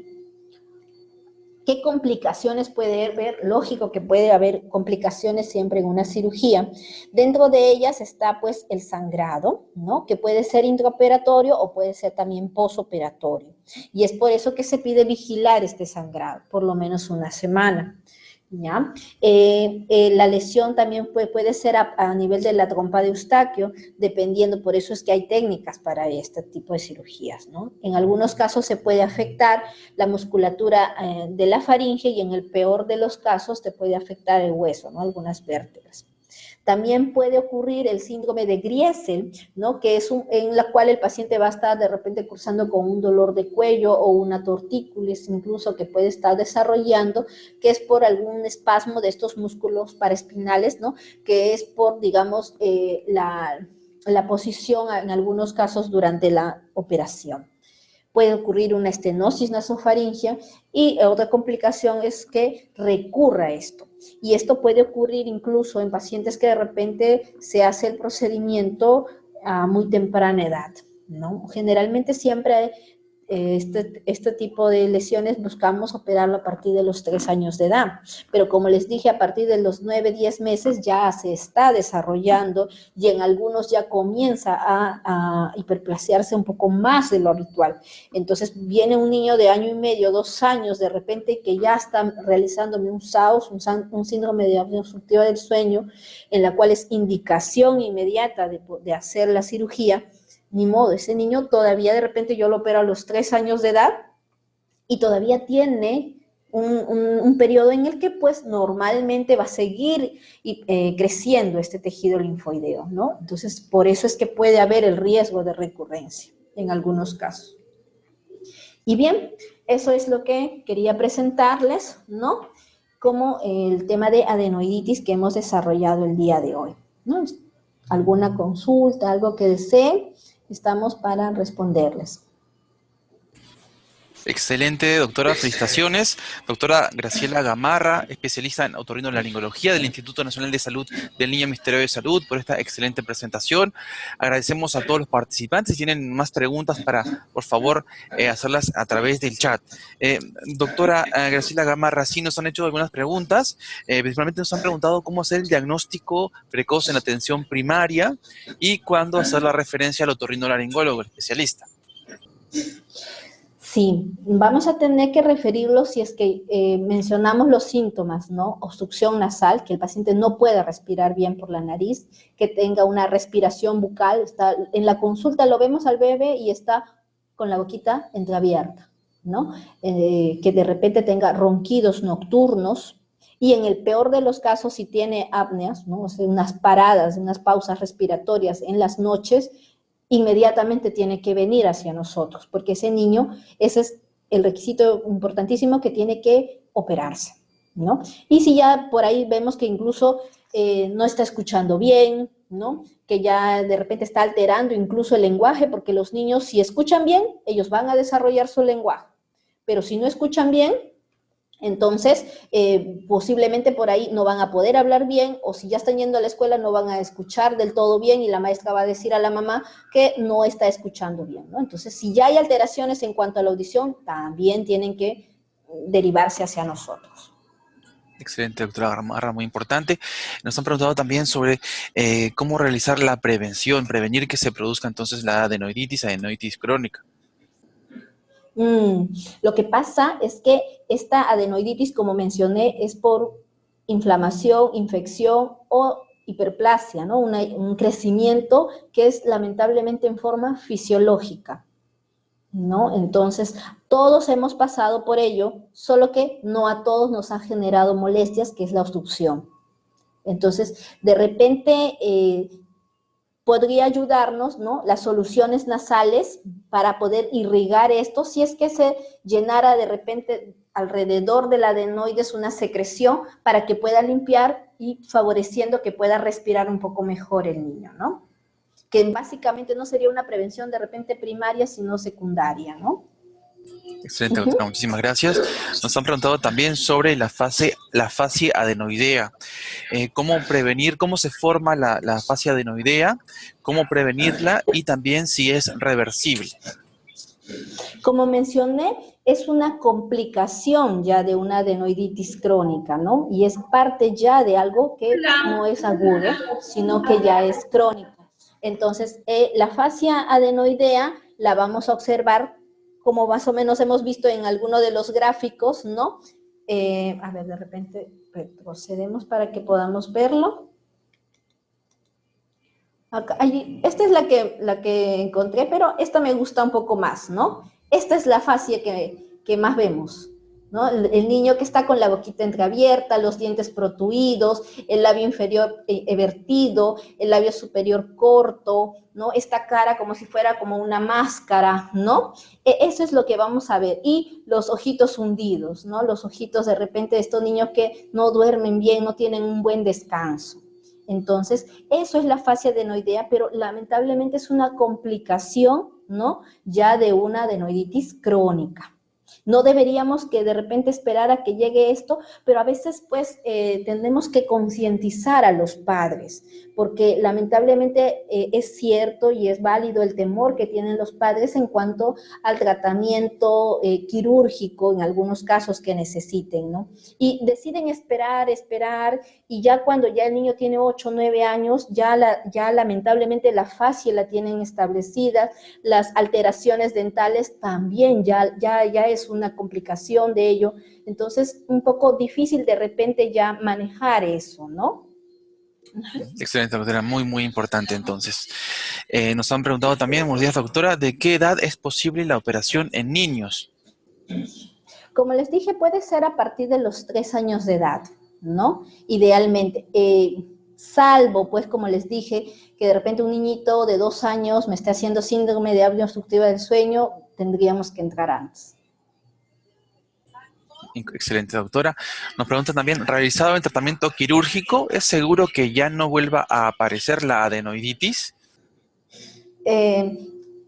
¿Qué complicaciones puede haber? Lógico que puede haber complicaciones siempre en una cirugía. Dentro de ellas está pues el sangrado, ¿no?, que puede ser intraoperatorio o puede ser también posoperatorio. Y es por eso que se pide vigilar este sangrado, por lo menos 1 semana, ¿ya? La lesión también puede ser a nivel de la trompa de Eustaquio, dependiendo, por eso es que hay técnicas para este tipo de cirugías, ¿no? En algunos casos se puede afectar la musculatura de la faringe, y en el peor de los casos te puede afectar el hueso, ¿no?, algunas vértebras. También puede ocurrir el síndrome de Griesel, ¿no? Que es en la cual el paciente va a estar de repente cursando con un dolor de cuello o una tortícolis incluso que puede estar desarrollando, que es por algún espasmo de estos músculos paraespinales, ¿no? Que es por, digamos, la posición en algunos casos durante la operación. Puede ocurrir una estenosis nasofaringea y otra complicación es que recurra esto. Y esto puede ocurrir incluso en pacientes que de repente se hace el procedimiento a muy temprana edad, ¿no? Generalmente siempre este tipo de lesiones buscamos operarlo a partir de los 3 años de edad, pero como les dije, a partir de los 9, 10 meses ya se está desarrollando y en algunos ya comienza a hiperplasearse un poco más de lo habitual. Entonces viene un niño de año y medio, 2 años de repente que ya está realizándome un SAOS, un síndrome de apnea obstructiva del sueño, en la cual es indicación inmediata de hacer la cirugía. Ni modo, ese niño todavía de repente yo lo opero a los 3 años de edad y todavía tiene un periodo en el que pues normalmente va a seguir creciendo este tejido linfoideo, ¿no? Entonces, por eso es que puede haber el riesgo de recurrencia en algunos casos. Y bien, eso es lo que quería presentarles, ¿no? Como el tema de adenoiditis que hemos desarrollado el día de hoy, ¿no? ¿Alguna consulta, algo que deseen? Estamos para responderles.
Excelente, doctora, felicitaciones. Doctora Graciela Gamarra, especialista en otorrinolaringología del Instituto Nacional de Salud del Niño Ministerio de Salud, por esta excelente presentación. Agradecemos a todos los participantes. Si tienen más preguntas, por favor, hacerlas a través del chat. Doctora Graciela Gamarra, sí nos han hecho algunas preguntas. Principalmente nos han preguntado cómo hacer el diagnóstico precoz en atención primaria y cuándo hacer la referencia al otorrinolaringólogo, el especialista.
Sí, vamos a tener que referirlo si es que mencionamos los síntomas, ¿no? Obstrucción nasal, que el paciente no pueda respirar bien por la nariz, que tenga una respiración bucal, en la consulta lo vemos al bebé y está con la boquita entreabierta, ¿no? Que de repente tenga ronquidos nocturnos y en el peor de los casos si tiene apneas, ¿no? O sea, unas paradas, unas pausas respiratorias en las noches, inmediatamente tiene que venir hacia nosotros, porque ese niño, ese es el requisito importantísimo que tiene que operarse, ¿no? Y si ya por ahí vemos que incluso no está escuchando bien, ¿no? Que ya de repente está alterando incluso el lenguaje, porque los niños si escuchan bien, ellos van a desarrollar su lenguaje, pero si no escuchan bien, entonces, posiblemente por ahí no van a poder hablar bien o si ya están yendo a la escuela no van a escuchar del todo bien y la maestra va a decir a la mamá que no está escuchando bien, ¿no? Entonces, si ya hay alteraciones en cuanto a la audición, también tienen que derivarse hacia nosotros.
Excelente, doctora Gamarra, muy importante. Nos han preguntado también sobre cómo realizar la prevención, prevenir que se produzca entonces la adenoiditis crónica.
Lo que pasa es que esta adenoiditis, como mencioné, es por inflamación, infección o hiperplasia, ¿no? Un crecimiento que es lamentablemente en forma fisiológica, ¿no? Entonces, todos hemos pasado por ello, solo que no a todos nos ha generado molestias, que es la obstrucción. Entonces, de repente podría ayudarnos, ¿no? Las soluciones nasales para poder irrigar esto, si es que se llenara de repente alrededor del adenoides una secreción para que pueda limpiar y favoreciendo que pueda respirar un poco mejor el niño, ¿no? Que básicamente no sería una prevención de repente primaria, sino secundaria, ¿no?
Excelente, doctora, muchísimas gracias. Nos han preguntado también sobre la fascia adenoidea. ¿Cómo prevenir, cómo se forma la fascia adenoidea, cómo prevenirla y también si es reversible?
Como mencioné, es una complicación ya de una adenoiditis crónica, ¿no? Y es parte ya de algo que no es agudo, sino que ya es crónico. Entonces, la fascia adenoidea la vamos a observar como más o menos hemos visto en alguno de los gráficos, ¿no? A ver, de repente retrocedemos para que podamos verlo. Acá, esta es la que encontré, pero esta me gusta un poco más, ¿no? Esta es la fascia que más vemos, ¿no? El niño que está con la boquita entreabierta, los dientes protuidos, el labio inferior evertido, el labio superior corto, ¿no? Esta cara como si fuera como una máscara, ¿no? Eso es lo que vamos a ver. Y los ojitos hundidos, ¿no? Los ojitos de repente de estos niños que no duermen bien, no tienen un buen descanso. Entonces, eso es la fascia adenoidea, pero lamentablemente es una complicación, ¿no? Ya de una adenoiditis crónica. No deberíamos que de repente esperar a que llegue esto, pero a veces pues tenemos que concientizar a los padres, porque lamentablemente es cierto y es válido el temor que tienen los padres en cuanto al tratamiento quirúrgico en algunos casos que necesiten, ¿no? Y deciden esperar, y ya cuando ya el niño tiene 8 o 9 años, ya lamentablemente la fascia la tienen establecida, las alteraciones dentales también ya es una complicación de ello, entonces un poco difícil de repente ya manejar eso, ¿no?
Excelente, doctora, muy importante entonces. Nos han preguntado también, buenos días, doctora, ¿de qué edad es posible la operación en niños?
Como les dije, puede ser a partir de los 3 años de edad, ¿no? Idealmente, salvo, pues, como les dije, que de repente un niñito de 2 años me esté haciendo síndrome de apnea obstructiva del sueño, tendríamos que entrar antes.
Excelente, doctora. Nos preguntan también, ¿realizado el tratamiento quirúrgico, es seguro que ya no vuelva a aparecer la adenoiditis?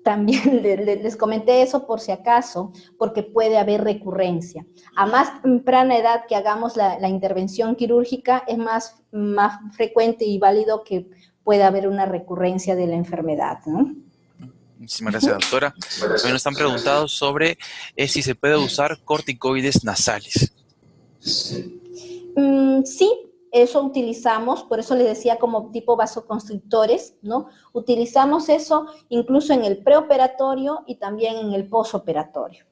También les comenté eso por si acaso, porque puede haber recurrencia. A más temprana edad que hagamos la intervención quirúrgica, es más frecuente y válido que pueda haber una recurrencia de la enfermedad, ¿no?
Muchísimas gracias, doctora. También nos han preguntado sobre si se puede usar corticoides nasales.
Sí, eso utilizamos, por eso les decía como tipo vasoconstrictores, ¿no? Utilizamos eso incluso en el preoperatorio y también en el posoperatorio.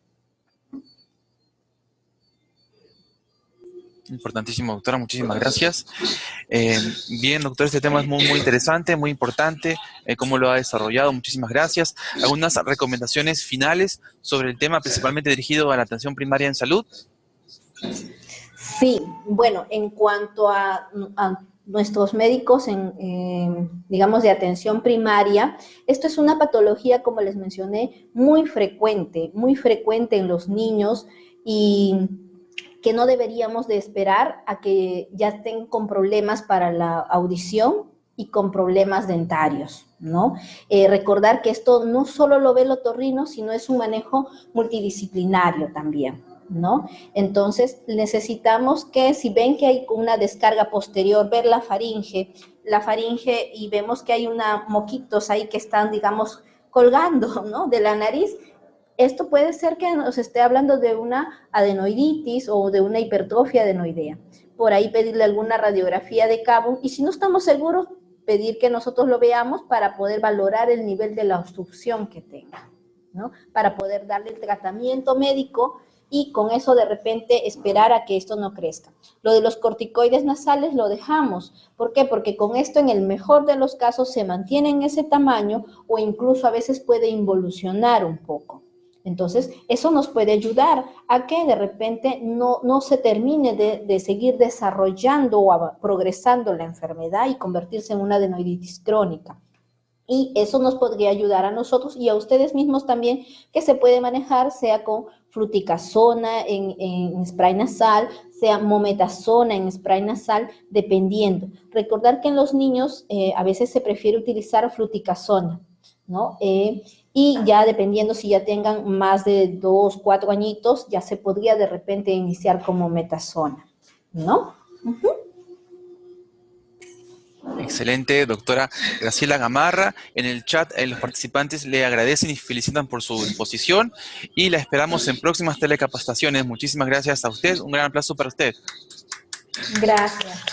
Importantísimo, doctora, muchísimas gracias. Bien, doctor, este tema es muy interesante, muy importante, cómo lo ha desarrollado, muchísimas gracias. ¿Algunas recomendaciones finales sobre el tema, principalmente dirigido a la atención primaria en salud?
Sí, bueno, en cuanto a nuestros médicos, digamos, de atención primaria, esto es una patología, como les mencioné, muy frecuente en los niños y que no deberíamos de esperar a que ya estén con problemas para la audición y con problemas dentarios, ¿no? Recordar que esto no solo lo ve el otorrino, sino es un manejo multidisciplinario también, ¿no? Entonces, necesitamos que si ven que hay una descarga posterior, ver la faringe y vemos que hay moquitos ahí que están, digamos, colgando, ¿no? De la nariz. Esto puede ser que nos esté hablando de una adenoiditis o de una hipertrofia adenoidea. Por ahí pedirle alguna radiografía de cabo y si no estamos seguros, pedir que nosotros lo veamos para poder valorar el nivel de la obstrucción que tenga, ¿no? Para poder darle el tratamiento médico y con eso de repente esperar a que esto no crezca. Lo de los corticoides nasales lo dejamos. ¿Por qué? Porque con esto en el mejor de los casos se mantiene en ese tamaño o incluso a veces puede involucionar un poco. Entonces, eso nos puede ayudar a que de repente no se termine de seguir desarrollando o progresando la enfermedad y convertirse en una adenoiditis crónica. Y eso nos podría ayudar a nosotros y a ustedes mismos también, que se puede manejar, sea con fluticasona en spray nasal, sea mometasona en spray nasal, dependiendo. Recordar que en los niños a veces se prefiere utilizar fluticasona, ¿no? Y ya dependiendo si ya tengan más de 2, 4 añitos, ya se podría de repente iniciar con mometasona, ¿no?
Excelente, doctora Graciela Gamarra. En el chat los participantes le agradecen y felicitan por su exposición y la esperamos en próximas telecapacitaciones. Muchísimas gracias a usted. Un gran aplauso para usted.
Gracias.